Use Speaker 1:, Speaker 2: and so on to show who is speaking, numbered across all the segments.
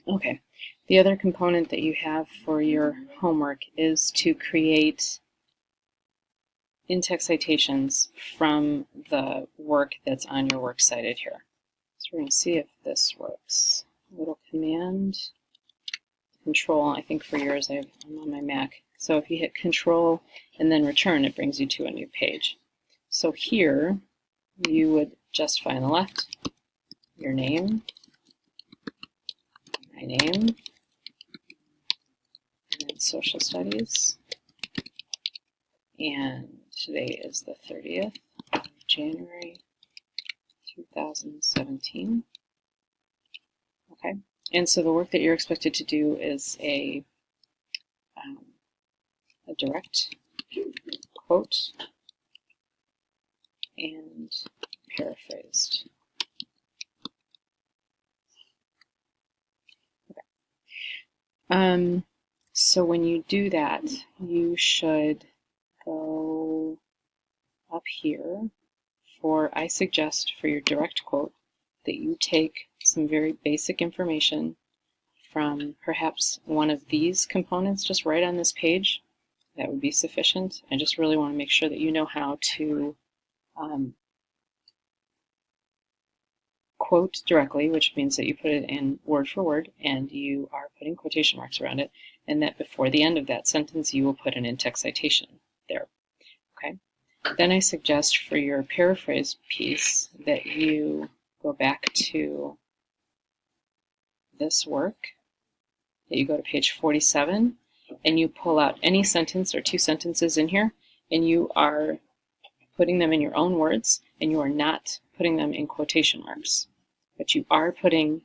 Speaker 1: Okay, the other component that you have for your homework is to create in-text citations from the work that's on your works cited here. So we're going to see if this works. Little command, control, I think for yours I'm on my Mac. So if you hit control and then return, it brings you to a new page. So here you would justify on the left your name, my name, and then social studies. And today is the 30th of January 2017. Okay, and so the work that you're expected to do is a direct quote and paraphrased. Okay. So when you do that, you should go up here I suggest for your direct quote that you take some very basic information from perhaps one of these components just right on this page. That would be sufficient. I just really want to make sure that you know how to quote directly, which means that you put it in word for word and you are putting quotation marks around it, and that before the end of that sentence you will put an in-text citation there. Okay. Then I suggest for your paraphrase piece that you go back to this work, that you go to page 47, and you pull out any sentence or two sentences in here, and you are putting them in your own words, and you are not putting them in quotation marks. But you are putting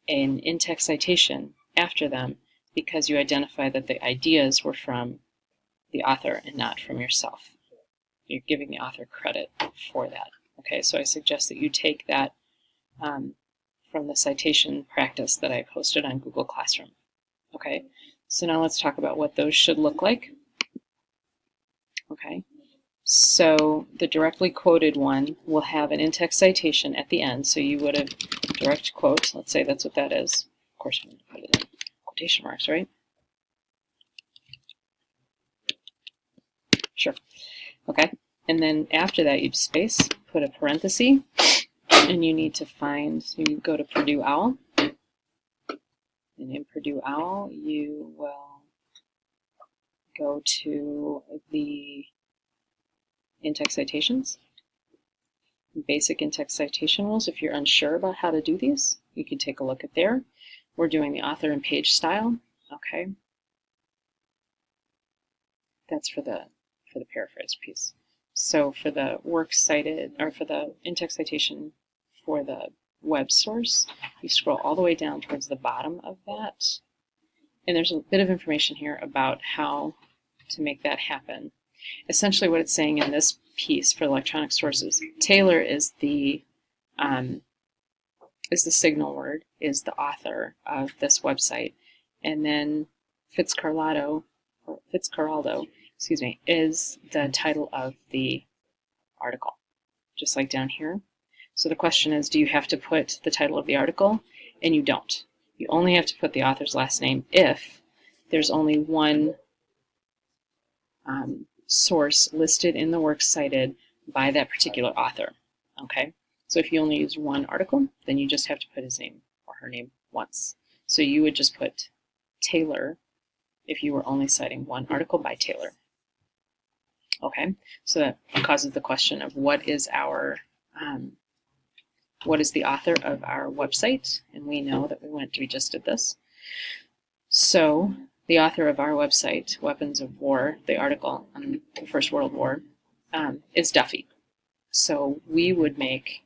Speaker 1: an in-text citation after them because you identify that the ideas were from the author and not from yourself. You're giving the author credit for that. Okay, so I suggest that you take that from the citation practice that I posted on Google Classroom. Okay, so now let's talk about what those should look like. Okay, so the directly quoted one will have an in-text citation at the end. So you would have direct quote, let's say that's what that is. Of course, I'm going to put it in quotation marks, right? Sure. Okay, and then after that you space, put a parenthesis, and you need to you go to Purdue OWL, and in Purdue OWL you will go to the in-text citations, basic in-text citation rules. If you're unsure about how to do these, you can take a look at there. We're doing the author and page style. Okay, that's for the paraphrase piece. So for the works cited, or for the in-text citation for the web source, you scroll all the way down towards the bottom of that, and there's a bit of information here about how to make that happen. Essentially what it's saying in this piece for electronic sources, Taylor is the signal word, is the author of this website, and then Fitzcarraldo, is the title of the article, just like down here. So the question is, do you have to put the title of the article? And you don't. You only have to put the author's last name if there's only one source listed in the works cited by that particular author. Okay? So if you only use one article, then you just have to put his name or her name once. So you would just put Taylor if you were only citing one article by Taylor. Okay, so that causes the question of what is the author of our website, and we know that we just did this. So the author of our website, Weapons of War, the article on the First World War, is Duffy. So we would make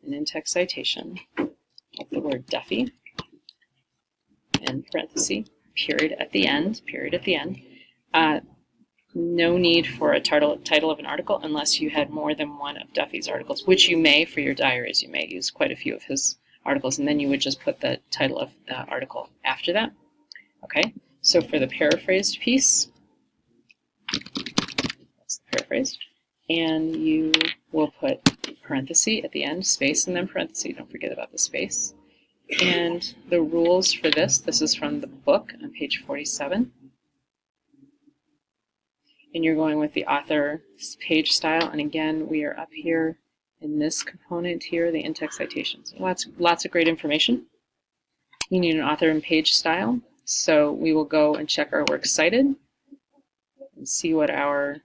Speaker 1: an in-text citation of the word Duffy, and parenthesis, period at the end. No need for a title of an article unless you had more than one of Duffy's articles, which you may for your diaries. You may use quite a few of his articles, and then you would just put the title of the article after that. Okay, so for the paraphrased piece, that's the paraphrased, and you will put parenthesis at the end, space, and then parenthesis. Don't forget about the space. And the rules for this is from the book on page 47. And you're going with the author's page style. And again, we are up here in this component here, the in-text citations. Lots of great information. You need an author and page style. So we will go and check our works cited and see what our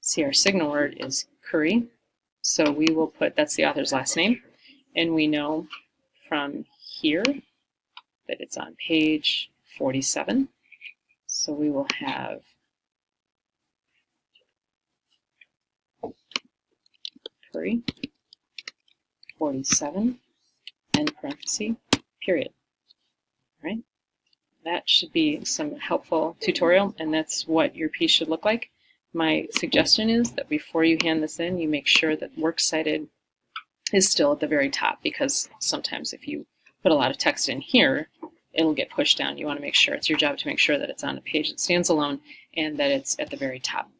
Speaker 1: signal word is Curry. So we will put, that's the author's last name. And we know from here that it's on page 47. So we will have Curry 47 end parenthesis period. All right, that should be some helpful tutorial, and that's what your piece should look like. My suggestion is that before you hand this in, you make sure that works cited is still at the very top, because sometimes if you put a lot of text in here, it'll get pushed down. You want to make sure, it's your job to make sure that it's on a page that stands alone and that it's at the very top.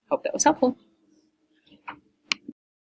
Speaker 1: Hope that was helpful.